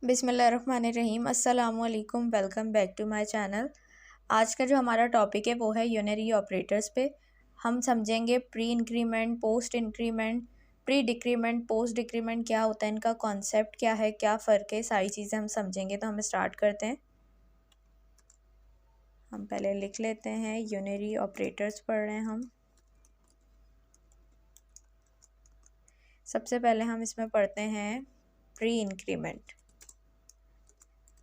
बिस्मिल्लाहिर्रहमानिर्रहीम। अस्सलामुअलैकुम। Welcome back to my channel. आज का जो हमारा टॉपिक है वो है यूनरी ऑपरेटर्स पे। हम समझेंगे pre increment, post increment, pre decrement, post decrement क्या होता है, इनका कॉन्सेप्ट क्या है, क्या फ़र्क है, सारी चीज़ें हम समझेंगे। तो हम स्टार्ट करते हैं। हम पहले लिख लेते हैं यूनरी ऑपरेटर्स पढ़ रहे हैं हम। सबसे पहले हम इसमें पढ़ते हैं प्री इंक्रीमेंट।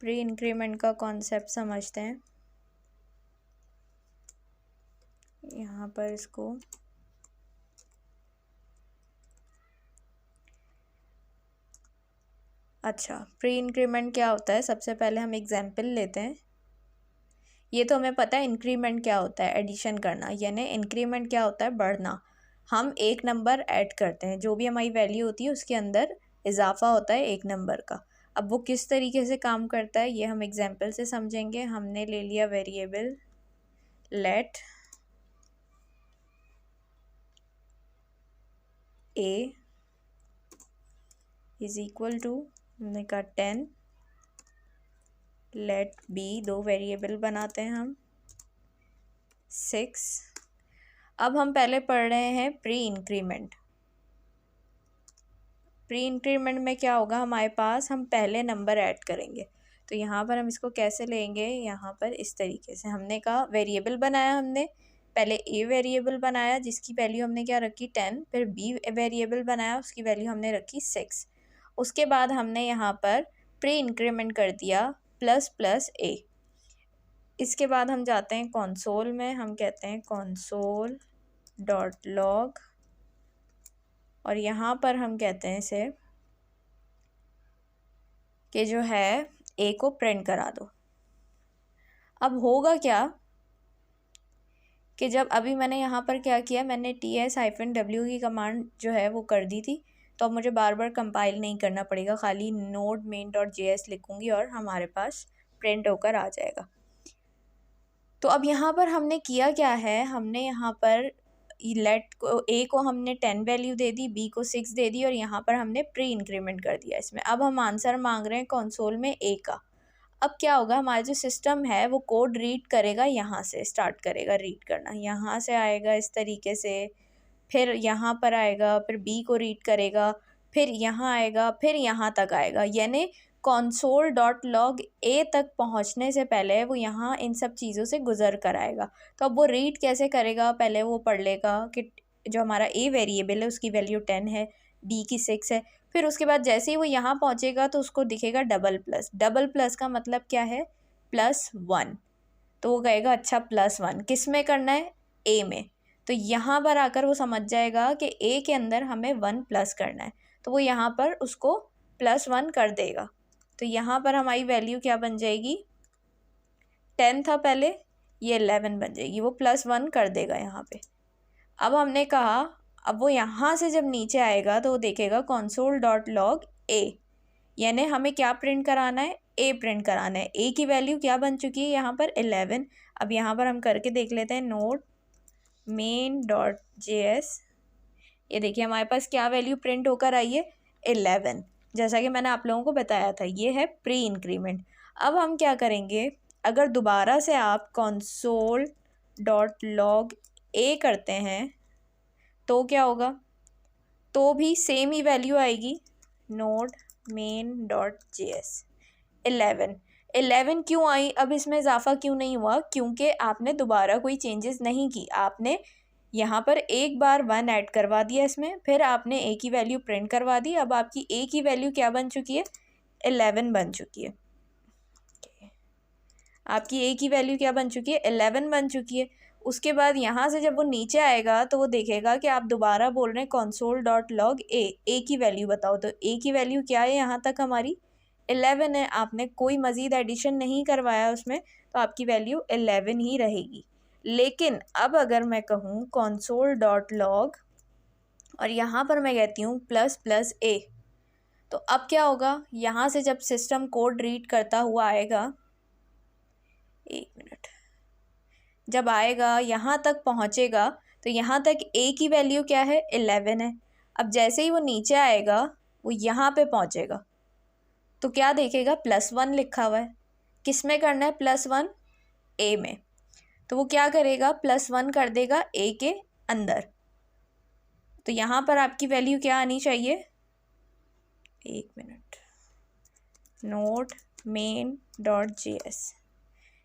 प्री इंक्रीमेंट का कॉन्सेप्ट समझते हैं। यहाँ पर इसको प्री इंक्रीमेंट क्या होता है, सबसे पहले हम एग्जाम्पल लेते हैं। ये तो हमें पता है इंक्रीमेंट क्या होता है, एडिशन करना, यानी इंक्रीमेंट क्या होता है, बढ़ना। हम एक नंबर ऐड करते हैं, जो भी हमारी वैल्यू होती है उसके अंदर इजाफा होता है एक नंबर का। अब वो किस तरीके से काम करता है ये हम एग्जाम्पल से समझेंगे। हमने ले लिया variable let A is equal to, हमने कहा 10, लेट बी, दो वेरिएबल बनाते हैं हम, 6। अब हम पहले पढ़ रहे हैं प्री इंक्रीमेंट। प्री इंक्रीमेंट में क्या होगा हमारे पास, हम पहले नंबर ऐड करेंगे। तो यहाँ पर हम इसको कैसे लेंगे, यहाँ पर इस तरीके से। हमने कहा वेरिएबल बनाया, हमने पहले ए वेरिएबल बनाया जिसकी वैल्यू हमने क्या रखी 10, फिर बी वेरिएबल बनाया उसकी वैल्यू हमने रखी 6। उसके बाद हमने यहाँ पर प्री इंक्रीमेंट कर दिया प्लस प्लस ए। इसके बाद हम जाते हैं कंसोल में, हम कहते हैं कंसोल डॉट लॉग, और यहाँ पर हम कहते हैं इसे कि जो है ए को प्रिंट करा दो। अब होगा क्या कि जब अभी मैंने यहाँ पर क्या किया, मैंने ts-w की कमांड जो है वो कर दी थी, तो अब मुझे बार बार कंपाइल नहीं करना पड़ेगा, खाली नोड main.js लिखूँगी और हमारे पास प्रिंट होकर आ जाएगा। तो अब यहाँ पर हमने किया क्या है, हमने यहाँ पर लेट को ए को हमने 10 वैल्यू दे दी, बी को 6 दे दी, और यहाँ पर हमने प्री इंक्रीमेंट कर दिया इसमें। अब हम आंसर मांग रहे हैं कंसोल में ए का। अब क्या होगा, हमारा जो सिस्टम है वो कोड रीड करेगा, यहाँ से स्टार्ट करेगा रीड करना, यहाँ से आएगा इस तरीके से, फिर यहाँ पर आएगा, फिर बी को रीड करेगा, फिर यहाँ आएगा, फिर यहाँ तक आएगा। यानी कंसोल डॉट लॉग ए तक पहुँचने से पहले वो यहाँ इन सब चीज़ों से गुजर कर आएगा। तो अब वो रीड कैसे करेगा, पहले वो पढ़ लेगा कि जो हमारा ए वेरिएबल है उसकी वैल्यू 10 है, बी की 6 है। फिर उसके बाद जैसे ही वो यहाँ पहुँचेगा तो उसको दिखेगा डबल प्लस। डबल प्लस का मतलब क्या है, +1। तो वो कहेगा अच्छा +1 किस में करना है, ए में। तो यहाँ पर आकर वो समझ जाएगा कि ए के अंदर हमें 1 प्लस करना है, तो वो यहाँ पर उसको +1 कर देगा। तो यहाँ पर हमारी वैल्यू क्या बन जाएगी, 10 था पहले, ये 11 बन जाएगी, वो +1 कर देगा यहाँ पे। अब हमने कहा अब वो यहाँ से जब नीचे आएगा तो वो देखेगा कंसोल डॉट लॉग ए, यानी हमें क्या प्रिंट कराना है, ए प्रिंट कराना है। ए की वैल्यू क्या बन चुकी है यहाँ पर 11। अब यहाँ पर हम करके देख लेते हैं नोड main.js। ये देखिए हमारे पास क्या वैल्यू प्रिंट होकर आई है, 11, जैसा कि मैंने आप लोगों को बताया था। ये है प्री इंक्रीमेंट। अब हम क्या करेंगे, अगर दोबारा से आप कंसोल डॉट लॉग ए करते हैं तो क्या होगा, तो भी सेम ही वैल्यू आएगी, नोड main.js 11 क्यों आई, अब इसमें इजाफा क्यों नहीं हुआ, क्योंकि आपने दोबारा कोई चेंजेस नहीं की। आपने यहाँ पर एक बार 1 ऐड करवा दिया इसमें, फिर आपने ए की वैल्यू प्रिंट करवा दी। अब आपकी ए की वैल्यू क्या बन चुकी है, 11 बन चुकी है। आपकी ए की वैल्यू क्या बन चुकी है, 11 बन चुकी है। उसके बाद यहाँ से जब वो नीचे आएगा तो वो देखेगा कि आप दोबारा बोल रहे हैं कंसोल डॉट लॉग ए की वैल्यू बताओ। तो ए की वैल्यू क्या है, यहाँ तक हमारी 11 है, आपने कोई मज़ीद एडिशन नहीं करवाया उसमें, तो आपकी वैल्यू 11 ही रहेगी। लेकिन अब अगर मैं कहूँ कंसोल डॉट लॉग और यहाँ पर मैं कहती हूँ प्लस प्लस ए, तो अब क्या होगा, यहाँ से जब सिस्टम कोड रीड करता हुआ आएगा, 1 मिनट, जब आएगा यहाँ तक पहुँचेगा तो यहाँ तक ए की वैल्यू क्या है, 11 है। अब जैसे ही वो नीचे आएगा वो यहाँ पे पहुँचेगा तो क्या देखेगा, +1 लिखा हुआ है, किस में करना है +1, ए में, तो वो क्या करेगा, +1 कर देगा ए के अंदर। तो यहाँ पर आपकी वैल्यू क्या आनी चाहिए, एक minute, node main dot JS,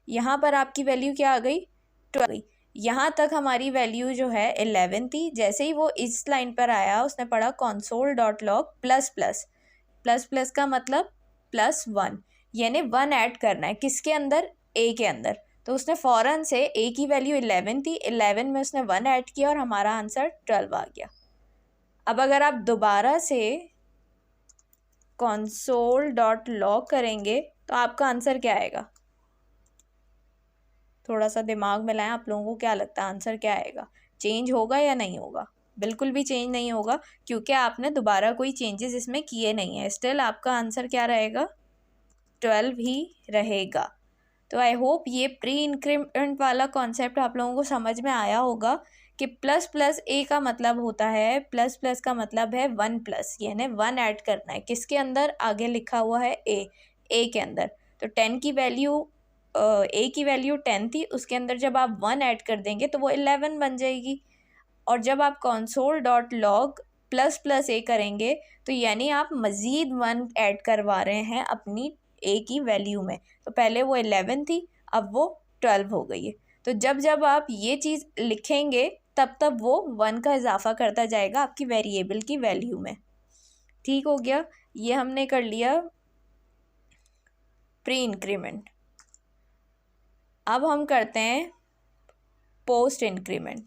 यहाँ पर आपकी वैल्यू क्या आ गई, 12। यहाँ तक हमारी वैल्यू जो है 11 थी। जैसे ही वो इस लाइन पर आया उसने पढ़ा console.log plus plus, plus plus का मतलब +1, यानी 1 ऐड करना है, किसके अंदर, ए के अंदर। तो उसने फ़ौरन से ए की वैल्यू 11 थी, 11 में उसने 1 ऐड किया और हमारा आंसर 12 आ गया। अब अगर आप दोबारा से console.log करेंगे तो आपका आंसर क्या आएगा, थोड़ा सा दिमाग में लाएं, आप लोगों को क्या लगता है आंसर क्या आएगा, चेंज होगा या नहीं होगा, बिल्कुल भी चेंज नहीं होगा, क्योंकि आपने दोबारा कोई चेंजेस इसमें किए नहीं है। स्टिल आपका आंसर क्या रहेगा, 12 ही रहेगा। तो आई होप ये प्री इंक्रीमेंट वाला कॉन्सेप्ट आप लोगों को समझ में आया होगा कि प्लस प्लस ए का मतलब होता है, प्लस प्लस का मतलब है 1+, यानी 1 ऐड करना है, किसके अंदर, आगे लिखा हुआ है ए के अंदर। तो 10 की वैल्यू, ए की वैल्यू 10 थी, उसके अंदर जब आप 1 ऐड कर देंगे तो वो 11 बन जाएगी। और जब आप console.log प्लस प्लस ए करेंगे तो यानी आप मज़ीद 1 ऐड करवा रहे हैं अपनी ए की वैल्यू में। तो पहले वो 11 थी, अब वो 12 हो गई है। तो जब जब आप ये चीज़ लिखेंगे तब तब वो 1 का इजाफा करता जाएगा आपकी वेरिएबल की वैल्यू में। ठीक हो गया, ये हमने कर लिया प्री इंक्रीमेंट। अब हम करते हैं पोस्ट इंक्रीमेंट।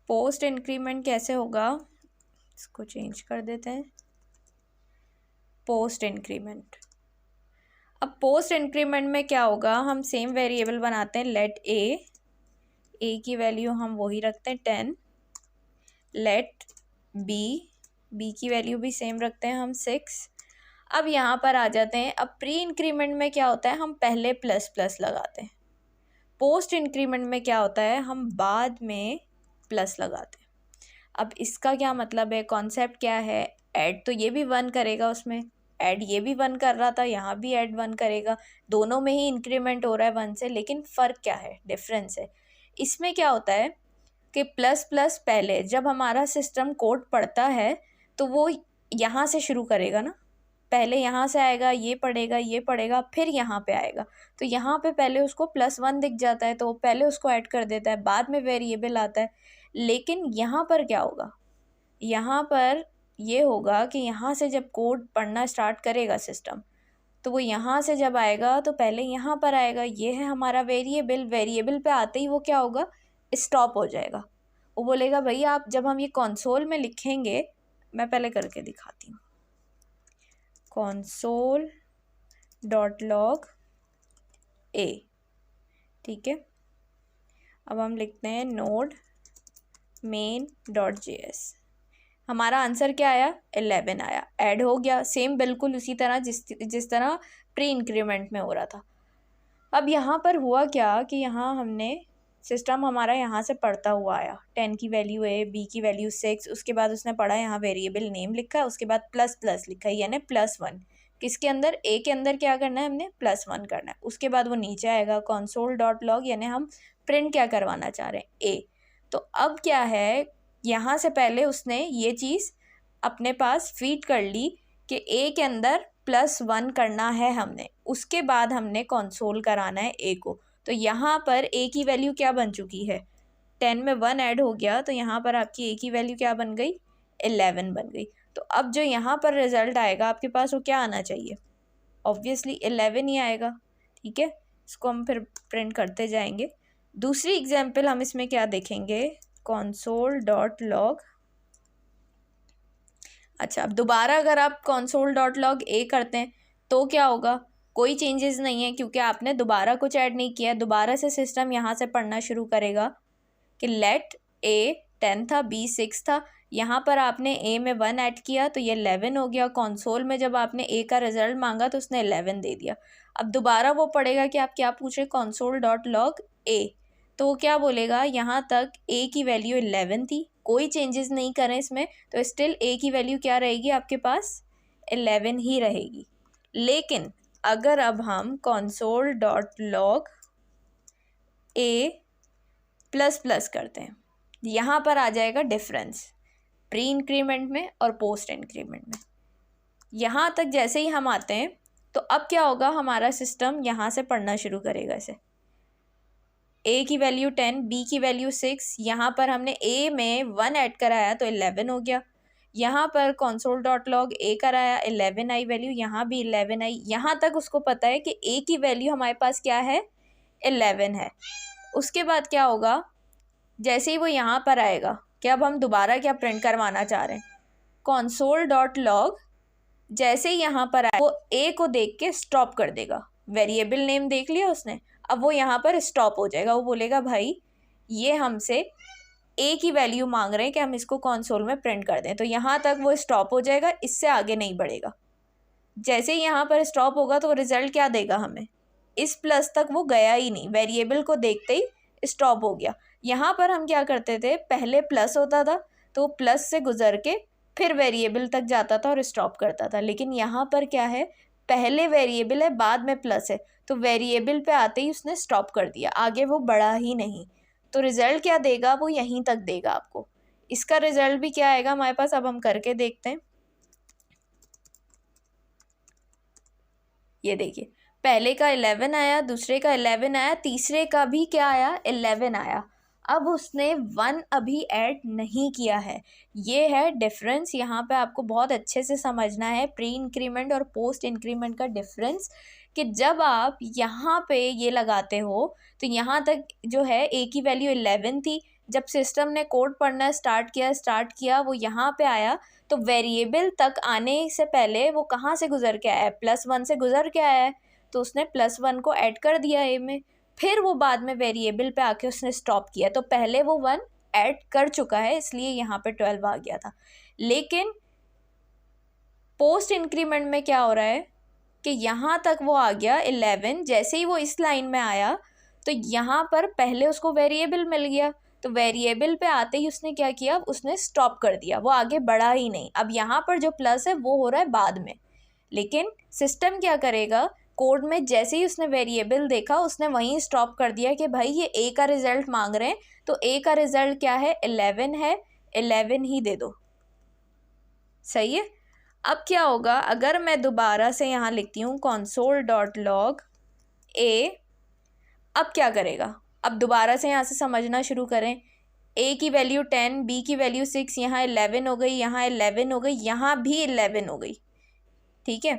पोस्ट इंक्रीमेंट कैसे होगा, इसको चेंज कर देते हैं, पोस्ट इंक्रीमेंट। अब पोस्ट इंक्रीमेंट में क्या होगा, हम सेम वेरिएबल बनाते हैं, लेट ए की वैल्यू हम वही रखते हैं 10, लेट बी की वैल्यू भी सेम रखते हैं हम 6। अब यहाँ पर आ जाते हैं, अब प्री इंक्रीमेंट में क्या होता है, हम पहले प्लस प्लस लगाते हैं, पोस्ट इंक्रीमेंट में क्या होता है, हम बाद में प्लस लगाते हैं। अब इसका क्या मतलब है, कॉन्सेप्ट क्या है, ऐड तो ये भी 1 करेगा, उसमें ऐड ये भी 1 कर रहा था, यहाँ भी ऐड 1 करेगा, दोनों में ही इंक्रीमेंट हो रहा है 1 से, लेकिन फ़र्क क्या है, डिफरेंस है। इसमें क्या होता है कि प्लस प्लस पहले जब हमारा सिस्टम कोड पढ़ता है तो वो यहाँ से शुरू करेगा ना, पहले यहाँ से आएगा, ये पढ़ेगा, फिर यहाँ पे आएगा। तो यहाँ पे पहले उसको +1 दिख जाता है तो वो पहले उसको ऐड कर देता है, बाद में वेरिएबल आता है। लेकिन यहाँ पर क्या होगा, यहाँ पर ये होगा कि यहाँ से जब कोड पढ़ना स्टार्ट करेगा सिस्टम, तो वो यहाँ से जब आएगा तो पहले यहाँ पर आएगा, ये है हमारा वेरिएबल पे आते ही वो क्या होगा, स्टॉप हो जाएगा। वो बोलेगा भाई आप, जब हम ये कंसोल में लिखेंगे, मैं पहले करके दिखाती हूँ, console.log a, ठीक है। अब हम लिखते हैं node main.js, हमारा आंसर क्या आया, 11 आया, ऐड हो गया, सेम बिल्कुल उसी तरह जिस तरह प्री इंक्रीमेंट में हो रहा था। अब यहाँ पर हुआ क्या कि यहाँ हमने सिस्टम हमारा यहाँ से पढ़ता हुआ आया, 10 की वैल्यू ए, बी की वैल्यू 6, उसके बाद उसने पढ़ा यहाँ वेरिएबल नेम लिखा है, उसके बाद प्लस प्लस लिखा है, यानी +1, किसके अंदर, ए के अंदर क्या करना है हमने, +1 करना है। उसके बाद वो नीचे आएगा console.log, यानी हम प्रिंट क्या करवाना चाह रहे हैं, ए। तो अब क्या है, यहाँ से पहले उसने ये चीज़ अपने पास फीड कर ली कि ए के अंदर +1 करना है हमने, उसके बाद हमने कंसोल कराना है ए को। तो यहाँ पर ए की वैल्यू क्या बन चुकी है, 10 में 1 ऐड हो गया, तो यहाँ पर आपकी ए की वैल्यू क्या बन गई, 11 बन गई। तो अब जो यहाँ पर रिज़ल्ट आएगा आपके पास वो क्या आना चाहिए, ऑब्वियसली 11 ही आएगा, ठीक है। इसको हम फिर प्रिंट करते जाएंगे। दूसरी एग्जाम्पल हम इसमें क्या देखेंगे, console.log, अच्छा अब दोबारा अगर आप console.log a करते हैं तो क्या होगा, कोई चेंजेस नहीं है, क्योंकि आपने दोबारा कुछ ऐड नहीं किया। दोबारा से सिस्टम यहाँ से पढ़ना शुरू करेगा कि लेट a 10 था, b 6 था, यहाँ पर आपने a में 1 ऐड किया तो ये 11 हो गया। कंसोल में जब आपने a का रिजल्ट मांगा तो उसने 11 दे दिया। अब दोबारा वो पढ़ेगा कि आप क्या पूछ रहे, console.log a, तो वो क्या बोलेगा, यहाँ तक a की वैल्यू 11 थी, कोई चेंजेस नहीं करें इसमें, तो स्टिल ए की वैल्यू क्या रहेगी आपके पास, 11 ही रहेगी। लेकिन अगर अब हम console.log a प्लस प्लस करते हैं, यहाँ पर आ जाएगा डिफरेंस प्री इंक्रीमेंट में और पोस्ट इंक्रीमेंट में। यहाँ तक जैसे ही हम आते हैं तो अब क्या होगा, हमारा सिस्टम यहाँ से पढ़ना शुरू करेगा इसे। a की वैल्यू 10, b की वैल्यू 6, यहाँ पर हमने a में 1 ऐड कराया तो 11 हो गया। यहाँ पर console.log a कराया, 11 आई वैल्यू, यहाँ भी 11 आई। यहाँ तक उसको पता है कि a की वैल्यू हमारे पास क्या है, 11 है। उसके बाद क्या होगा, जैसे ही वो यहाँ पर आएगा, क्या अब हम दोबारा क्या प्रिंट करवाना चाह रहे हैं, console.log जैसे ही यहाँ पर आए वो a को देख के स्टॉप कर देगा। वेरिएबल नेम देख लिया उसने, अब वो यहाँ पर स्टॉप हो जाएगा। वो बोलेगा भाई ये हमसे a की वैल्यू मांग रहे हैं कि हम इसको कंसोल में प्रिंट कर दें, तो यहाँ तक वो स्टॉप हो जाएगा, इससे आगे नहीं बढ़ेगा। जैसे ही यहाँ पर स्टॉप होगा तो रिजल्ट क्या देगा हमें, इस प्लस तक वो गया ही नहीं, वेरिएबल को देखते ही स्टॉप हो गया। यहाँ पर हम क्या करते थे, पहले प्लस होता था तो प्लस से गुजर के फिर वेरिएबल तक जाता था और स्टॉप करता था। लेकिन यहाँ पर क्या है, पहले वेरिएबल है बाद में प्लस है, तो वेरिएबल पे आते ही उसने स्टॉप कर दिया, आगे वो बढ़ा ही नहीं। तो रिजल्ट क्या देगा, वो यहीं तक देगा आपको। इसका रिजल्ट भी क्या आएगा हमारे पास, अब हम करके देखते हैं। ये देखिए, पहले का 11 आया, दूसरे का 11 आया, तीसरे का भी क्या आया, 11 आया। अब उसने 1 अभी ऐड नहीं किया है, ये है डिफरेंस। यहाँ पे आपको बहुत अच्छे से समझना है प्री इंक्रीमेंट और पोस्ट इंक्रीमेंट का डिफरेंस, कि जब आप यहाँ पे ये लगाते हो तो यहाँ तक जो है a की वैल्यू 11 थी, जब सिस्टम ने कोड पढ़ना स्टार्ट किया वो यहाँ पे आया, तो वेरिएबल तक आने से पहले वो कहाँ से गुजर के आया है, +1 से गुजर के आया है, तो उसने +1 को ऐड कर दिया a में। फिर वो बाद में वेरिएबल पे आके उसने स्टॉप किया, तो पहले वो 1 ऐड कर चुका है, इसलिए यहाँ पे 12 आ गया था। लेकिन पोस्ट इंक्रीमेंट में क्या हो रहा है कि यहाँ तक वो आ गया 11, जैसे ही वो इस लाइन में आया तो यहाँ पर पहले उसको वेरिएबल मिल गया, तो वेरिएबल पे आते ही उसने क्या किया, उसने स्टॉप कर दिया, वो आगे बढ़ा ही नहीं। अब यहाँ पर जो प्लस है वो हो रहा है बाद में, लेकिन सिस्टम क्या करेगा, कोड में जैसे ही उसने वेरिएबल देखा उसने वहीं स्टॉप कर दिया कि भाई ये a का रिजल्ट मांग रहे हैं, तो a का रिजल्ट क्या है, 11 है, 11 ही दे दो। सही है। अब क्या होगा, अगर मैं दोबारा से यहाँ लिखती हूँ console.log a, अब क्या करेगा, अब दोबारा से यहाँ से समझना शुरू करें। a की वैल्यू 10, b की वैल्यू 6, यहाँ 11 हो गई, यहाँ 11 हो गई, यहाँ भी 11 हो गई। ठीक है,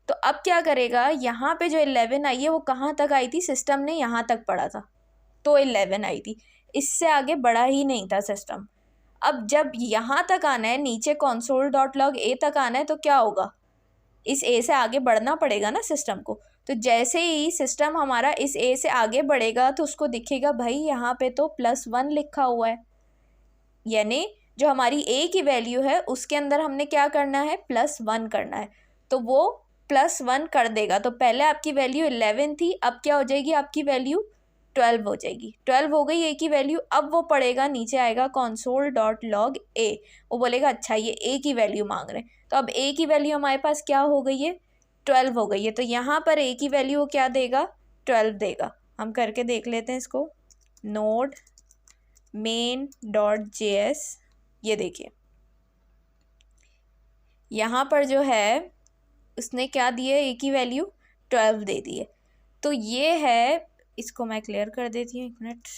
तो अब क्या करेगा, यहाँ पे जो 11 आई है वो कहाँ तक आई थी, सिस्टम ने यहाँ तक पढ़ा था तो 11 आई थी, इससे आगे बढ़ा ही नहीं था सिस्टम। अब जब यहाँ तक आना है, नीचे console.log a तक आना है, तो क्या होगा, इस a से आगे बढ़ना पड़ेगा ना सिस्टम को। तो जैसे ही सिस्टम हमारा इस a से आगे बढ़ेगा तो उसको दिखेगा भाई यहाँ पे तो +1 लिखा हुआ है, यानी जो हमारी a की वैल्यू है उसके अंदर हमने क्या करना है, +1 करना है, तो वो +1 कर देगा। तो पहले आपकी वैल्यू 11 थी, अब क्या हो जाएगी, आपकी वैल्यू 12 हो जाएगी। 12 हो गई a की वैल्यू, अब वो पढ़ेगा, नीचे आएगा console.log a, वो बोलेगा अच्छा ये a की वैल्यू मांग रहे हैं, तो अब a की वैल्यू हमारे पास क्या हो गई है, 12 हो गई है, तो यहाँ पर a की वैल्यू क्या देगा, 12 देगा। हम करके देख लेते हैं इसको, node main.js, ये देखिए यहाँ पर जो है उसने क्या दिया, a की वैल्यू 12 दे दी है। तो ये है, इसको मैं क्लियर कर देती हूँ, एक मिनट।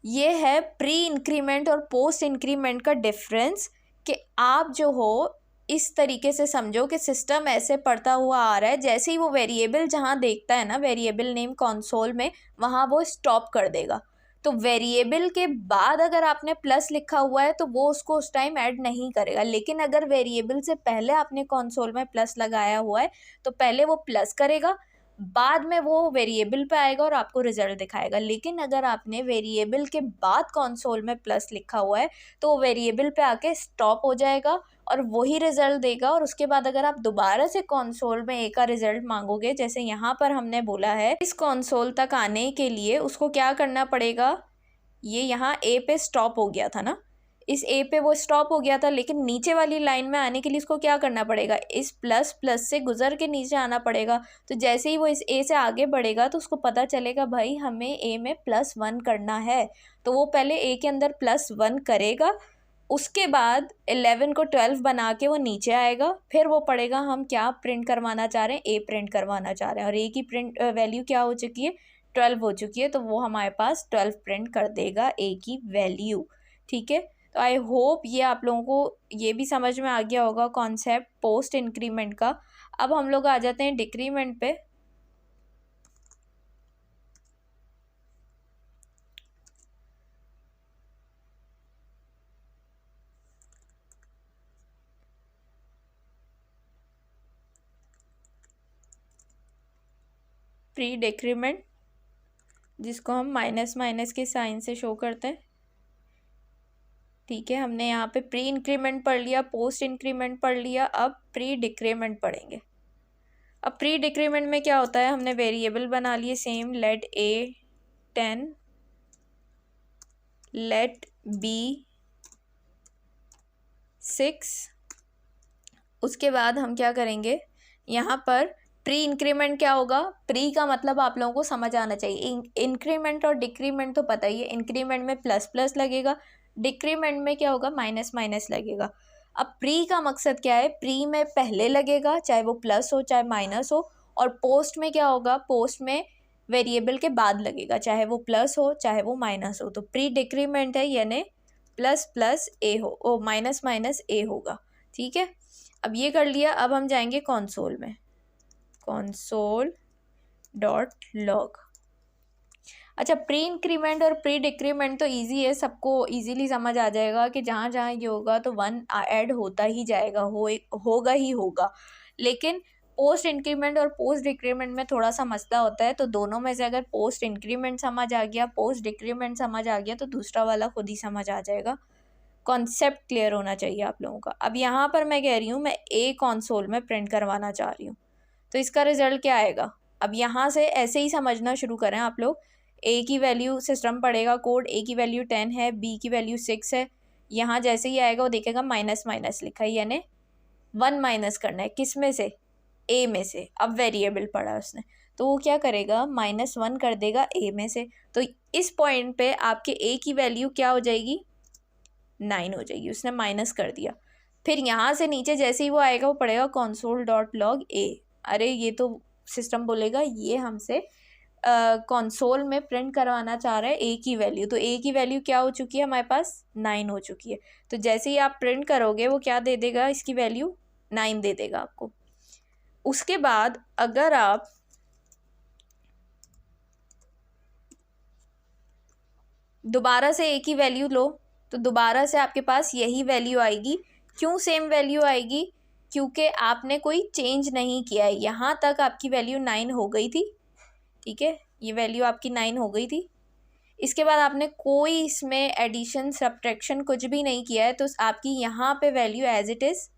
ये है प्री इंक्रीमेंट और पोस्ट इंक्रीमेंट का डिफरेंस, कि आप जो हो इस तरीके से समझो कि सिस्टम ऐसे पढ़ता हुआ आ रहा है, जैसे ही वो वेरिएबल जहाँ देखता है ना, वेरिएबल नेम कंसोल में, वहाँ वो स्टॉप कर देगा। तो वेरिएबल के बाद अगर आपने प्लस लिखा हुआ है तो वो उसको उस टाइम ऐड नहीं करेगा, लेकिन अगर वेरिएबल से पहले आपने कंसोल में प्लस लगाया हुआ है तो पहले वो प्लस करेगा, बाद में वो वेरिएबल पे आएगा और आपको रिजल्ट दिखाएगा। लेकिन अगर आपने वेरिएबल के बाद कंसोल में प्लस लिखा हुआ है तो वो वेरिएबल पे आके स्टॉप हो जाएगा और वही रिजल्ट देगा। और उसके बाद अगर आप दोबारा से कंसोल में ए का रिजल्ट मांगोगे, जैसे यहाँ पर हमने बोला है इस कंसोल तक आने के लिए उसको क्या करना पड़ेगा, ये यहाँ ए पे स्टॉप हो गया था ना, इस ए पे वो स्टॉप हो गया था, लेकिन नीचे वाली लाइन में आने के लिए इसको क्या करना पड़ेगा, इस प्लस प्लस से गुजर के नीचे आना पड़ेगा। तो जैसे ही वो इस ए से आगे बढ़ेगा तो उसको पता चलेगा भाई हमें ए में +1 करना है, तो वो पहले ए के अंदर +1 करेगा, उसके बाद 11 को 12 बना के वो नीचे आएगा, फिर वो पढ़ेगा हम क्या प्रिंट करवाना चाह रहे हैं, ए प्रिंट करवाना चाह रहे हैं, और ए की प्रिंट वैल्यू क्या हो चुकी है, 12 हो चुकी है, तो वो हमारे पास 12 प्रिंट कर देगा ए की वैल्यू। ठीक है, तो आई होप ये आप लोगों को ये भी समझ में आ गया होगा कॉन्सेप्ट पोस्ट इंक्रीमेंट का। अब हम लोग आ जाते हैं डिक्रीमेंट पे। प्री डिक्रीमेंट, जिसको हम माइनस माइनस के साइन से शो करते हैं। ठीक है, हमने यहाँ पे प्री इंक्रीमेंट पढ़ लिया, पोस्ट इंक्रीमेंट पढ़ लिया, अब प्री डिक्रीमेंट पढ़ेंगे। अब प्री डिक्रीमेंट में क्या होता है, हमने वेरिएबल बना लिए सेम, लेट ए 10, लेट बी 6। उसके बाद हम क्या करेंगे, यहाँ पर प्री इंक्रीमेंट क्या होगा, प्री का मतलब आप लोगों को समझ आना चाहिए, इंक्रीमेंट और डिक्रीमेंट तो पता ही है, इंक्रीमेंट में प्लस प्लस लगेगा, डिक्रीमेंट में क्या होगा, माइनस माइनस लगेगा। अब प्री का मकसद क्या है, प्री में पहले लगेगा चाहे वो प्लस हो चाहे माइनस हो, और पोस्ट में क्या होगा, पोस्ट में वेरिएबल के बाद लगेगा चाहे वो प्लस हो चाहे वो माइनस हो। तो प्री डिक्रीमेंट है यानी प्लस प्लस ए हो, ओ माइनस माइनस ए होगा। ठीक है, अब ये कर लिया, अब हम जाएंगे कंसोल में, console.log। अच्छा, प्री इंक्रीमेंट और प्री डिक्रीमेंट तो इजी है, सबको इजीली समझ आ जाएगा कि जहाँ जहाँ ये होगा तो 1 ऐड होता ही जाएगा, होगा ही होगा। लेकिन पोस्ट इंक्रीमेंट और पोस्ट डिक्रीमेंट में थोड़ा सा मसला होता है, तो दोनों में से अगर पोस्ट इंक्रीमेंट समझ आ गया, पोस्ट डिक्रीमेंट समझ आ गया, तो दूसरा वाला खुद ही समझ आ जाएगा। कॉन्सेप्ट क्लियर होना चाहिए आप लोगों का। अब यहाँ पर मैं कह रही हूँ मैं ए कंसोल में प्रिंट करवाना चाह रही हूँ, तो इसका रिजल्ट क्या आएगा। अब यहाँ से ऐसे ही समझना शुरू करें आप लोग, ए की वैल्यू सिस्टम पढ़ेगा कोड, ए की वैल्यू 10 है, बी की वैल्यू 6 है, यहाँ जैसे ही आएगा वो देखेगा माइनस माइनस लिखा है, यानी 1 माइनस करना है, किस में से, ए में से। अब वेरिएबल पढ़ा उसने तो वो क्या करेगा, -1 कर देगा ए में से। तो इस पॉइंट पे आपके ए की वैल्यू क्या हो जाएगी, 9 हो जाएगी, उसने माइनस कर दिया। फिर यहाँ से नीचे जैसे ही वो आएगा वो पढ़ेगा console.log a। अरे ये तो सिस्टम बोलेगा ये हमसे कंसोल में प्रिंट करवाना चाह रहा है ए की वैल्यू, तो ए की वैल्यू क्या हो चुकी है हमारे पास, 9 हो चुकी है। तो जैसे ही आप प्रिंट करोगे वो क्या दे देगा, इसकी वैल्यू 9 दे देगा आपको। उसके बाद अगर आप दोबारा से ए की वैल्यू लो तो दोबारा से आपके पास यही वैल्यू आएगी। क्यों सेम वैल्यू आएगी, क्योंकि आपने कोई चेंज नहीं किया है। यहाँ तक आपकी वैल्यू 9 हो गई थी, ठीक है, ये वैल्यू आपकी 9 हो गई थी। इसके बाद आपने कोई इसमें एडिशन सब्ट्रैक्शन कुछ भी नहीं किया है, तो आपकी यहाँ पे वैल्यू एज इट इज़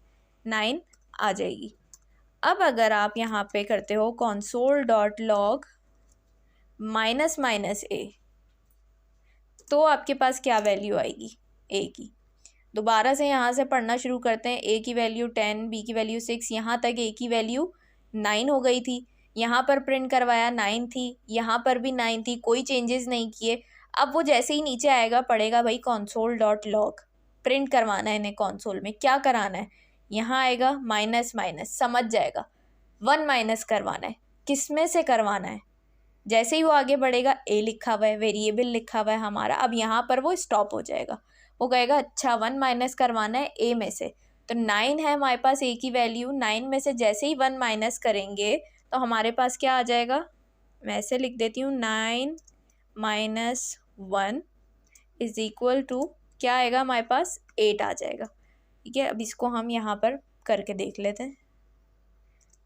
9 आ जाएगी। अब अगर आप यहाँ पे करते हो console.log -a, तो आपके पास क्या वैल्यू आएगी ए की। दोबारा से यहाँ से पढ़ना शुरू करते हैं, ए की वैल्यू 10, बी की वैल्यू 6, यहाँ तक ए की वैल्यू 9 हो गई थी। यहाँ पर प्रिंट करवाया 9 थी, यहाँ पर भी 9 थी, कोई चेंजेस नहीं किए। अब वो जैसे ही नीचे आएगा पढ़ेगा भाई console.log, प्रिंट करवाना है इन्हें कंसोल में, क्या कराना है, यहाँ आएगा माइनस माइनस, समझ जाएगा 1 माइनस करवाना है, किस में से करवाना है। जैसे ही वो आगे बढ़ेगा ए लिखा हुआ है, वेरिएबल लिखा हुआ है हमारा, अब यहाँ पर वो स्टॉप हो जाएगा, वो कहेगा अच्छा 1 माइनस करवाना है ए में से, तो 9 है हमारे पास ए की वैल्यू, 9 में से जैसे ही 1 माइनस करेंगे तो हमारे पास क्या आ जाएगा, मैं ऐसे लिख देती हूँ 9 - 1 इज इक्वल टू क्या आएगा हमारे पास 8 आ जाएगा। ठीक है, अब इसको हम यहाँ पर करके देख लेते हैं।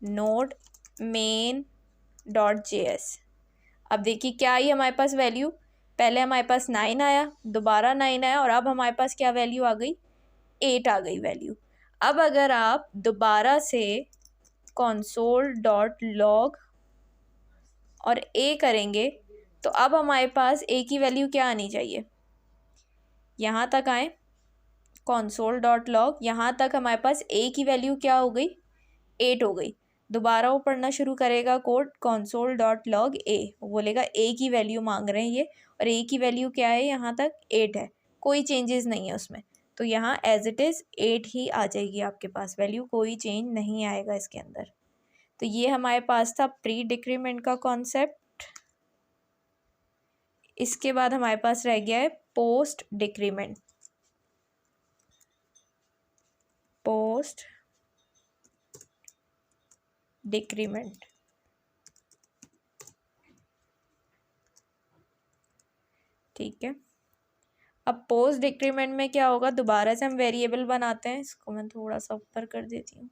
Node main dot J S. अब देखिए क्या आई हमारे पास वैल्यू, पहले हमारे पास 9 आया, दोबारा 9 आया, और अब हमारे पास क्या वैल्यू आ गई, 8 आ गई वैल्यू। अब अगर आप दोबारा से console डॉट लॉग और a करेंगे तो अब हमारे पास a की वैल्यू क्या आनी चाहिए, यहाँ तक आए console डॉट लॉग, यहाँ तक हमारे पास a की वैल्यू क्या हो गई, 8 हो गई। दोबारा वो पढ़ना शुरू करेगा code console dot log a, वो बोलेगा a की वैल्यू मांग रहे हैं ये, और a की वैल्यू क्या है, यहाँ तक 8 है, कोई चेंजेस नहीं है उसमें, तो यहाँ एज इट इज़ 8 ही आ जाएगी आपके पास वैल्यू, कोई चेंज नहीं आएगा इसके अंदर। तो ये हमारे पास था प्री डिक्रीमेंट का कॉन्सेप्ट। इसके बाद हमारे पास रह गया है पोस्ट डिक्रीमेंट। पोस्ट डिक्रीमेंट, ठीक है। अब पोस्ट डिक्रीमेंट में क्या होगा, दोबारा से हम वेरिएबल बनाते हैं, इसको मैं थोड़ा सा ऊपर कर देती हूँ।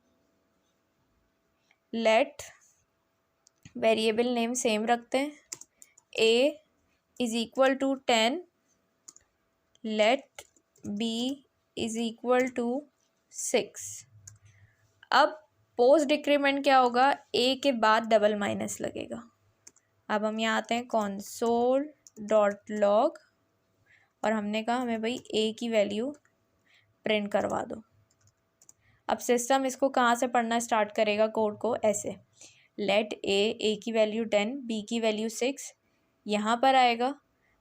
लेट वेरिएबल नेम सेम रखते हैं, a is equal to 10, let b is equal to 6। अब पोस्ट डिक्रीमेंट क्या होगा, a के बाद डबल माइनस लगेगा। अब हम यहाँ आते हैं console डॉट लॉग, और हमने कहा हमें भाई a की वैल्यू प्रिंट करवा दो। अब सिस्टम इसको कहाँ से पढ़ना स्टार्ट करेगा कोड को, ऐसे लेट a की वैल्यू 10, b की वैल्यू 6, यहाँ पर आएगा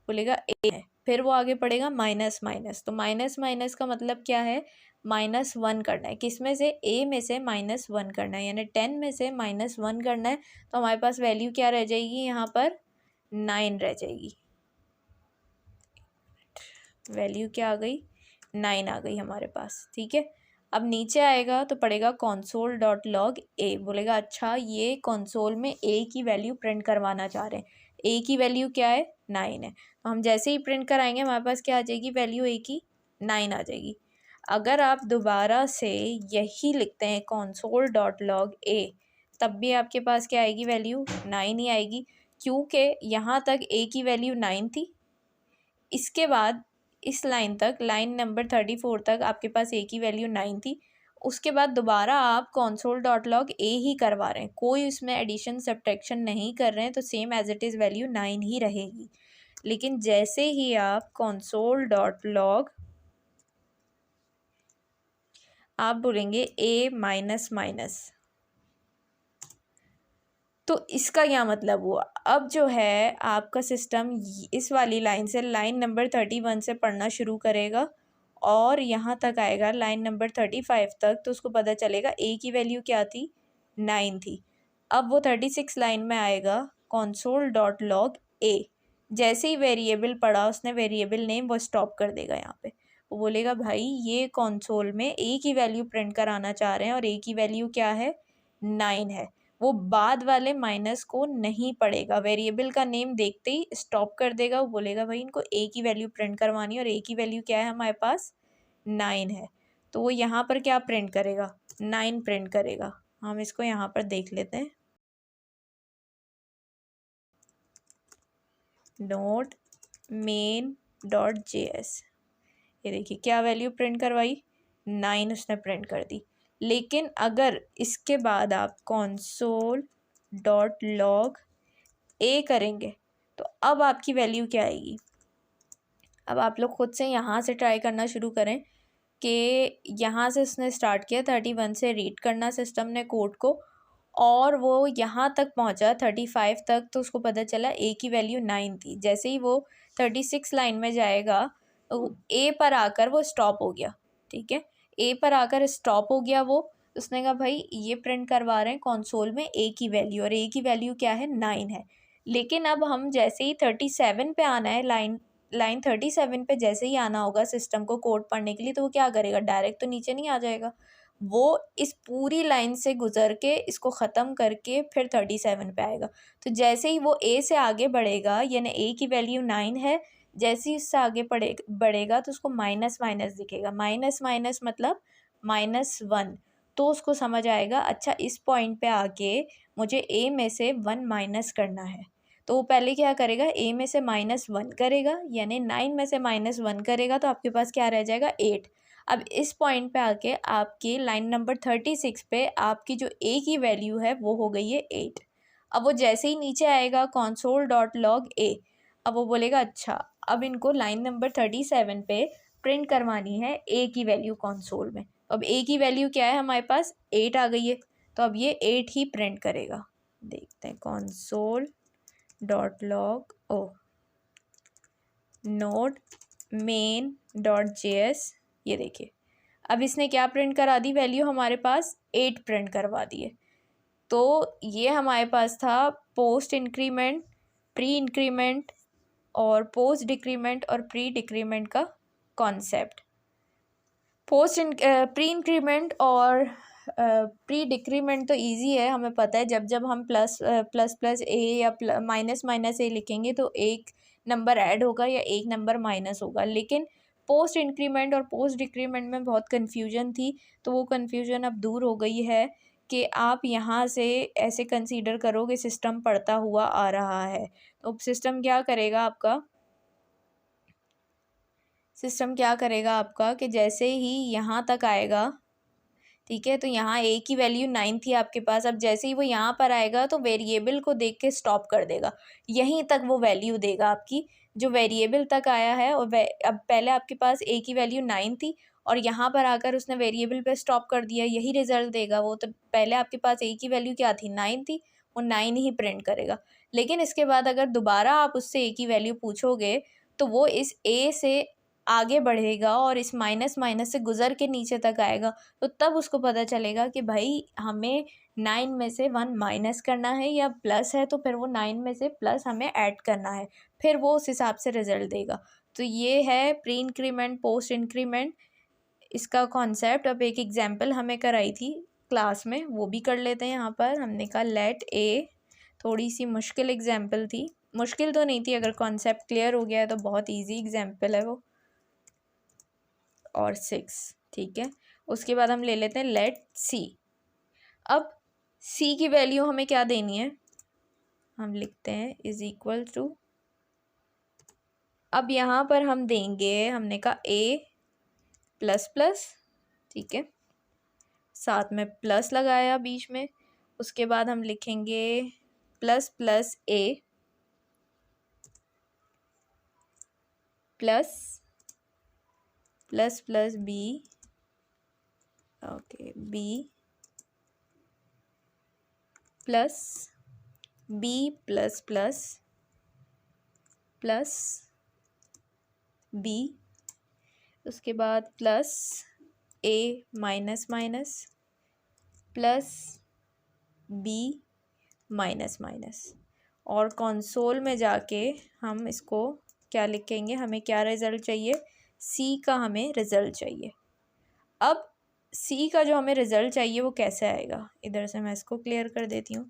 बोलेगा a है, फिर वो आगे पढ़ेगा माइनस माइनस, तो माइनस माइनस का मतलब क्या है, -1 करना है, किस में से, a में से -1 करना है, यानी 10 में से -1 करना है। तो हमारे पास वैल्यू क्या रह जाएगी, यहाँ पर 9 रह जाएगी, वैल्यू क्या आ गई, 9 आ गई हमारे पास, ठीक है। अब नीचे आएगा तो पड़ेगा console डॉट लॉग a, बोलेगा अच्छा ये console में a की वैल्यू प्रिंट करवाना चाह रहे हैं, a की वैल्यू क्या है, 9 है, तो हम जैसे ही प्रिंट कराएंगे हमारे पास क्या आ जाएगी वैल्यू a की, 9 आ जाएगी। अगर आप दोबारा से यही लिखते हैं console डॉट लॉग a, तब भी आपके पास क्या आएगी वैल्यू, 9 ही आएगी, क्योंकि यहाँ तक a की वैल्यू 9 थी, इसके बाद इस लाइन तक, लाइन नंबर 34 तक आपके पास a की वैल्यू 9 थी, उसके बाद दोबारा आप console डॉट लॉग a ही करवा रहे हैं, कोई उसमें एडिशन सब्ट्रैक्शन नहीं कर रहे हैं, तो same as it is value 9 ही रहेगी। लेकिन जैसे ही आप console डॉट लॉग आप बोलेंगे a माइनस माइनस, तो इसका क्या मतलब हुआ, अब जो है आपका सिस्टम इस वाली लाइन से लाइन नंबर 31 से पढ़ना शुरू करेगा और यहाँ तक आएगा लाइन नंबर 35 तक, तो उसको पता चलेगा a की वैल्यू क्या थी, 9 थी। अब वो 36 लाइन में आएगा console डॉट लॉग a, जैसे ही वेरिएबल पढ़ा उसने वेरिएबल नेम, वो स्टॉप कर देगा यहाँ पे, वो बोलेगा भाई ये console में a की वैल्यू प्रिंट कराना चाह रहे हैं और a की वैल्यू क्या है, 9 है, वो बाद वाले माइनस को नहीं पढ़ेगा, वेरिएबल का नेम देखते ही स्टॉप कर देगा, वो बोलेगा भाई इनको a की वैल्यू प्रिंट करवानी है और a की वैल्यू क्या है हमारे पास, 9 है, तो वो यहाँ पर क्या प्रिंट करेगा, 9 प्रिंट करेगा। हम इसको यहाँ पर देख लेते हैं, नोट मेन डॉट JS, ये देखिए क्या वैल्यू प्रिंट करवाई, 9 उसने प्रिंट कर दी। लेकिन अगर इसके बाद आप console डॉट लॉग a करेंगे तो अब आपकी वैल्यू क्या आएगी, अब आप लोग खुद से यहाँ से ट्राई करना शुरू करें कि यहाँ से उसने स्टार्ट किया 31 से रीड करना सिस्टम ने कोड को, और वो यहाँ तक पहुँचा 35 तक, तो उसको पता चला a की वैल्यू 9 थी, जैसे ही वो 36 लाइन में जाएगा तो a पर आकर वो स्टॉप हो गया, ठीक है, a पर आकर स्टॉप हो गया वो, उसने कहा भाई ये प्रिंट करवा रहे हैं console में a की वैल्यू, और a की वैल्यू क्या है, 9 है। लेकिन अब हम जैसे ही 37 पे आना है, लाइन 37 पे जैसे ही आना होगा सिस्टम को कोड पढ़ने के लिए, तो वो क्या करेगा, डायरेक्ट तो नीचे नहीं आ जाएगा, वो इस पूरी लाइन से गुजर के इसको ख़त्म करके फिर 37 पे आएगा। तो जैसे ही वो a से आगे बढ़ेगा, यानी a की वैल्यू 9 है, जैसे ही इससे आगे बढ़ेगा तो उसको माइनस माइनस दिखेगा, माइनस माइनस मतलब -1, तो उसको समझ आएगा अच्छा इस पॉइंट पे आके मुझे ए में से 1 माइनस करना है। तो वो पहले क्या करेगा, ए में से -1 करेगा, यानी 9 में से -1 करेगा तो आपके पास क्या रह जाएगा 8। अब इस पॉइंट पे आके आपकी लाइन नंबर 36 पे आपकी जो ए की वैल्यू है वो हो गई है 8। अब वो जैसे ही नीचे आएगा console.log a, अब वो बोलेगा अच्छा अब इनको लाइन नंबर 37 पे प्रिंट करवानी है ए की वैल्यू कंसोल में। अब ए की वैल्यू क्या है हमारे पास 8 आ गई है, तो अब ये 8 ही प्रिंट करेगा। देखते हैं console.log o node main.js, ये देखिए अब इसने क्या प्रिंट करा दी, वैल्यू हमारे पास 8 प्रिंट करवा दी है। तो ये हमारे पास था पोस्ट इंक्रीमेंट, प्री इंक्रीमेंट और पोस्ट डिक्रीमेंट और प्री डिक्रीमेंट का कॉन्सेप्ट। प्री इंक्रीमेंट और प्री डिक्रीमेंट तो इजी है, हमें पता है जब जब हम प्लस प्लस ए या माइनस ए लिखेंगे तो एक नंबर ऐड होगा या एक नंबर माइनस होगा। लेकिन पोस्ट इंक्रीमेंट और पोस्ट डिक्रीमेंट में बहुत कन्फ्यूजन थी, तो वो कन्फ्यूजन अब दूर हो गई है कि आप यहाँ से ऐसे कंसीडर करो कि सिस्टम पढ़ता हुआ आ रहा है। तो सिस्टम क्या करेगा आपका कि जैसे ही यहाँ तक आएगा, ठीक है, तो यहाँ ए की वैल्यू 9 थी आपके पास, अब जैसे ही वो यहाँ पर आएगा तो वेरिएबल को देख के स्टॉप कर देगा, यहीं तक वो वैल्यू देगा आपकी जो वेरिएबल तक आया है। और अब पहले आपके पास ए की वैल्यू 9 थी और यहाँ पर आकर उसने वेरिएबल पे स्टॉप कर दिया, यही रिजल्ट देगा वो। तो पहले आपके पास ए की वैल्यू क्या थी 9 थी, वो 9 ही प्रिंट करेगा। लेकिन इसके बाद अगर दोबारा आप उससे ए की वैल्यू पूछोगे तो वो इस ए से आगे बढ़ेगा और इस माइनस से गुजर के नीचे तक आएगा, तो तब उसको पता चलेगा कि भाई हमें 9 में से 1 माइनस करना है या प्लस है, तो फिर वो 9 में से प्लस हमें ऐड करना है, फिर वो उस हिसाब से रिजल्ट देगा। तो ये है प्री इंक्रीमेंट पोस्ट इंक्रीमेंट इसका कॉन्सेप्ट। अब एक एग्जांपल हमें कराई थी क्लास में, वो भी कर लेते हैं। यहाँ पर हमने कहा लेट ए, थोड़ी सी मुश्किल एग्जांपल थी, मुश्किल तो नहीं थी, अगर कॉन्सेप्ट क्लियर हो गया है तो बहुत ईजी एग्जाम्पल है वो, और 6, ठीक है। उसके बाद हम ले लेते हैं लेट सी। अब सी की वैल्यू हमें क्या देनी है, हम लिखते हैं इज इक्वल टू, अब यहाँ पर हम देंगे, हमने कहा ए प्लस प्लस, ठीक है, साथ में प्लस लगाया बीच में। उसके बाद हम लिखेंगे plus plus A plus plus plus B, okay, B plus B plus plus plus B, उसके बाद plus A minus minus plus B minus minus. और कंसोल में जाके हम इसको क्या लिखेंगे, हमें क्या रिज़ल्ट चाहिए, सी का हमें रिज़ल्ट चाहिए। अब सी का जो हमें रिज़ल्ट चाहिए वो कैसे आएगा, इधर से मैं इसको क्लियर कर देती हूँ।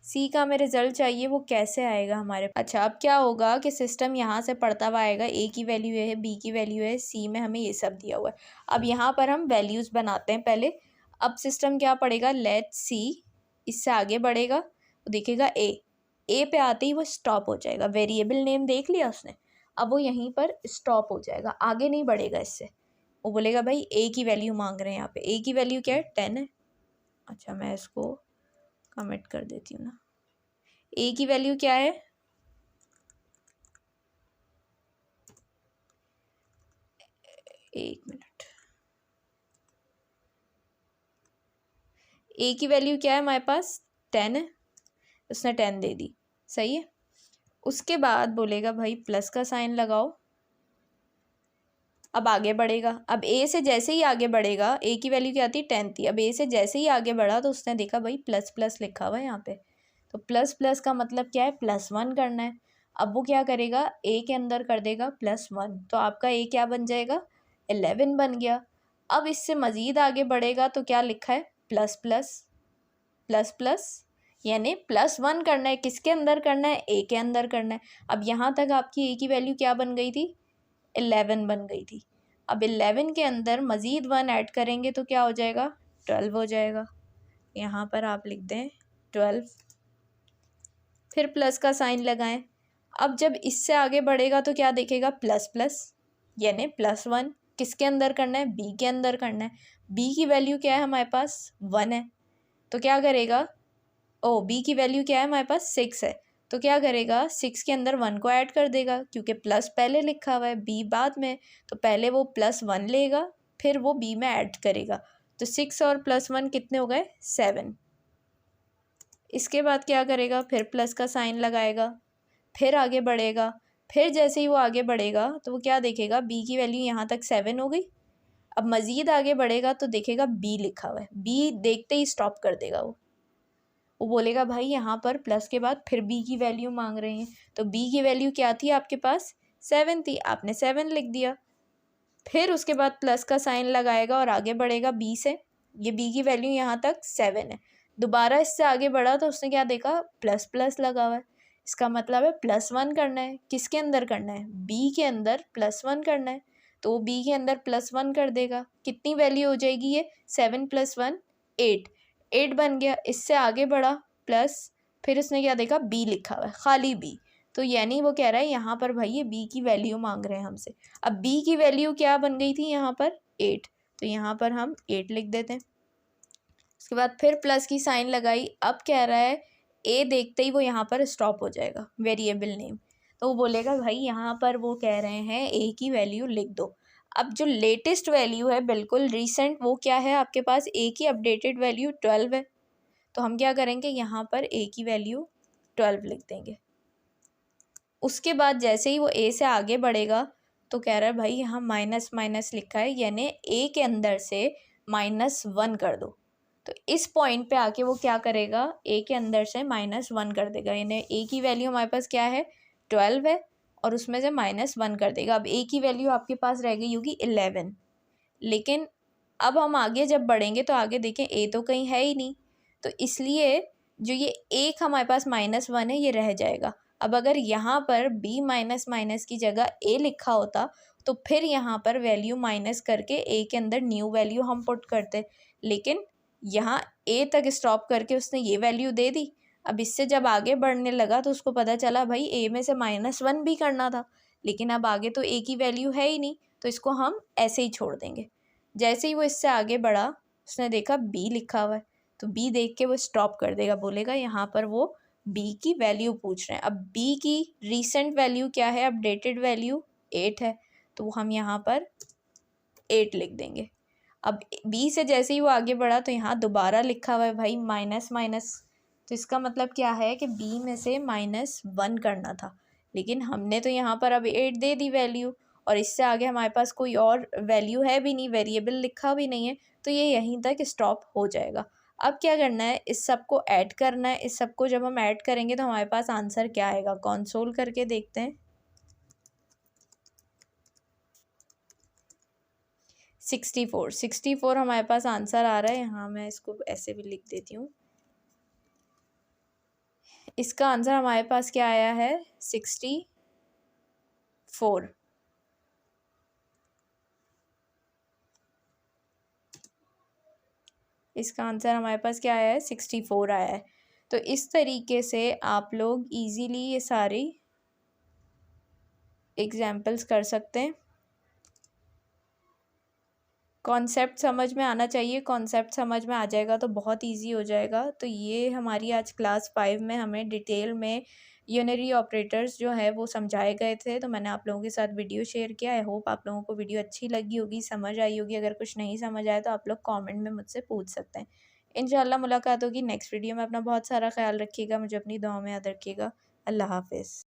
सी का हमें रिज़ल्ट चाहिए, वो कैसे आएगा हमारे। अच्छा, अब क्या होगा कि सिस्टम यहाँ से पढ़ता हुआ आएगा, ए की वैल्यू है, बी की वैल्यू है, सी में हमें ये सब दिया हुआ है। अब यहाँ पर हम वैल्यूज़ बनाते हैं पहले। अब सिस्टम क्या पढ़ेगा, लेट सी, इससे आगे बढ़ेगा, वो देखेगा ए पे आते ही वो स्टॉप हो जाएगा, वेरिएबल नेम देख लिया उसने, अब वो यहीं पर स्टॉप हो जाएगा, आगे नहीं बढ़ेगा इससे। वो बोलेगा भाई ए की वैल्यू मांग रहे हैं, यहाँ पे ए की वैल्यू क्या है 10 है। अच्छा, मैं इसको कमेंट कर देती हूँ ना, ए की वैल्यू क्या है, एक मिनट, ए की वैल्यू क्या है हमारे पास 10 है, उसने 10 दे दी, सही है। उसके बाद बोलेगा भाई प्लस का साइन लगाओ, अब आगे बढ़ेगा। अब ए से जैसे ही आगे बढ़ेगा, ए की वैल्यू क्या थी 10 थी, अब ए से जैसे ही आगे बढ़ा तो उसने देखा भाई प्लस प्लस लिखा हुआ है यहाँ पे, तो प्लस प्लस का मतलब क्या है, +1 करना है। अब वो क्या करेगा, ए के अंदर कर देगा +1, तो आपका ए क्या बन जाएगा 11 बन गया। अब इससे मज़ीद आगे बढ़ेगा तो क्या लिखा है, प्लस प्लस प्लस प्लस, यानी +1 करना है, किसके अंदर करना है, ए के अंदर करना है। अब यहाँ तक आपकी ए की वैल्यू क्या बन गई थी 11 बन गई थी। अब 11 के अंदर मज़ीद 1 ऐड करेंगे तो क्या हो जाएगा, 12 हो जाएगा। यहाँ पर आप लिख दें 12, फिर प्लस का साइन लगाएं। अब जब इससे आगे बढ़ेगा तो क्या देखेगा, प्लस प्लस, यानी +1 किसके अंदर करना है, बी के अंदर करना है। बी की वैल्यू क्या है हमारे पास, 1 है, तो क्या करेगा, बी की वैल्यू क्या है हमारे पास, 6 है, तो क्या करेगा, 6 के अंदर 1 को ऐड कर देगा, क्योंकि प्लस पहले लिखा हुआ है, बी बाद में, तो पहले वो +1 लेगा, फिर वो बी में ऐड करेगा। तो 6 और +1 कितने हो गए, 7। इसके बाद क्या करेगा, फिर प्लस का साइन लगाएगा, फिर आगे बढ़ेगा। फिर जैसे ही वो आगे बढ़ेगा तो वो क्या देखेगा, बी की वैल्यू यहाँ तक 7 हो गई। अब मज़ीद आगे बढ़ेगा तो देखेगा बी लिखा हुआ है, बी देखते ही स्टॉप कर देगा। वो बोलेगा भाई यहाँ पर प्लस के बाद फिर बी की वैल्यू मांग रहे हैं, तो बी की वैल्यू क्या थी आपके पास, 7 थी, आपने 7 लिख दिया। फिर उसके बाद प्लस का साइन लगाएगा और आगे बढ़ेगा बी से। ये बी की वैल्यू यहाँ तक 7 है। दोबारा इससे आगे बढ़ा तो उसने क्या देखा, प्लस प्लस लगा हुआ है, इसका मतलब है +1 करना है। किसके अंदर करना है, बी के अंदर +1 करना है, तो वो बी के अंदर +1 कर देगा। कितनी वैल्यू हो जाएगी ये, 7 + 1 8, 8 बन गया। इससे आगे बढ़ा प्लस, फिर उसने क्या देखा, बी लिखा हुआ है, खाली बी, तो यानी वो कह रहा है यहाँ पर भाई ये बी की वैल्यू मांग रहे हैं हमसे। अब बी की वैल्यू क्या बन गई थी यहाँ पर, 8, तो यहाँ पर हम 8 लिख देते हैं। उसके बाद फिर प्लस की साइन लगाई। अब कह रहा है ए देखते ही वो यहाँ पर स्टॉप हो जाएगा, वेरिएबल नेम, तो वो बोलेगा भाई यहाँ पर वो कह रहे हैं ए की वैल्यू लिख दो। अब जो लेटेस्ट वैल्यू है, बिल्कुल रिसेंट, वो क्या है आपके पास, ए की अपडेटेड वैल्यू 12 है, तो हम क्या करेंगे, यहाँ पर ए की वैल्यू 12 लिख देंगे। उसके बाद जैसे ही वो ए से आगे बढ़ेगा तो कह रहा है भाई यहाँ माइनस माइनस लिखा है, यानी ए के अंदर से -1 कर दो। तो इस पॉइंट पे आके वो क्या करेगा, ए के अंदर से -1 कर देगा, यानी ए की वैल्यू हमारे पास क्या है, 12 है, और उसमें से -1 कर देगा। अब ए की वैल्यू आपके पास रह गई होगी 11, लेकिन अब हम आगे जब बढ़ेंगे तो आगे देखें ए तो कहीं है ही नहीं, तो इसलिए जो ये एक हमारे पास -1 है ये रह जाएगा। अब अगर यहाँ पर b माइनस माइनस की जगह a लिखा होता तो फिर यहाँ पर वैल्यू माइनस करके a के अंदर न्यू वैल्यू हम पुट करते, लेकिन यहाँ a तक स्टॉप करके उसने ये वैल्यू दे दी। अब इससे जब आगे बढ़ने लगा तो उसको पता चला भाई a में से -1 भी करना था, लेकिन अब आगे तो a की वैल्यू है ही नहीं, तो इसको हम ऐसे ही छोड़ देंगे। जैसे ही वो इससे आगे बढ़ा उसने देखा b लिखा हुआ है, तो b देख के वो स्टॉप कर देगा, बोलेगा यहाँ पर वो b की वैल्यू पूछ रहे हैं। अब b की रीसेंट वैल्यू क्या है, अपडेटेड वैल्यू 8 है, तो हम यहाँ पर 8 लिख देंगे। अब b से जैसे ही वो आगे बढ़ा तो यहाँ दोबारा लिखा हुआ है भाई माइनस माइनस, तो इसका मतलब क्या है कि b में से -1 करना था, लेकिन हमने तो यहाँ पर अब 8 दे दी वैल्यू, और इससे आगे हमारे पास कोई और वैल्यू है भी नहीं, वेरिएबल लिखा भी नहीं है, तो ये यहीं तक स्टॉप हो जाएगा। अब क्या करना है, इस सब को ऐड करना है। इस सब को जब हम ऐड करेंगे तो हमारे पास आंसर क्या आएगा, कंसोल करके देखते हैं। 64 हमारे पास आंसर आ रहा है। यहाँ मैं इसको ऐसे भी लिख देती हूँ। इसका आंसर हमारे पास क्या आया है, 64। इसका आंसर हमारे पास क्या आया है, 64 आया है। तो इस तरीके से आप लोग इजीली ये सारी एग्जाम्पल्स कर सकते हैं। कॉन्सेप्ट समझ में आना चाहिए, कॉन्सेप्ट समझ में आ जाएगा तो बहुत इजी हो जाएगा। तो ये हमारी आज क्लास 5 में हमें डिटेल में यूनरी ऑपरेटर्स जो है वो समझाए गए थे, तो मैंने आप लोगों के साथ वीडियो शेयर किया। आई होप आप लोगों को वीडियो अच्छी लगी होगी, समझ आई होगी। अगर कुछ नहीं समझ आए तो आप लोग कमेंट में मुझसे पूछ सकते हैं। इंशाल्लाह मुलाकात होगी नेक्स्ट वीडियो में। अपना बहुत सारा ख्याल रखिएगा, मुझे अपनी दुआ में याद रखिएगा। अल्लाह हाफिज़।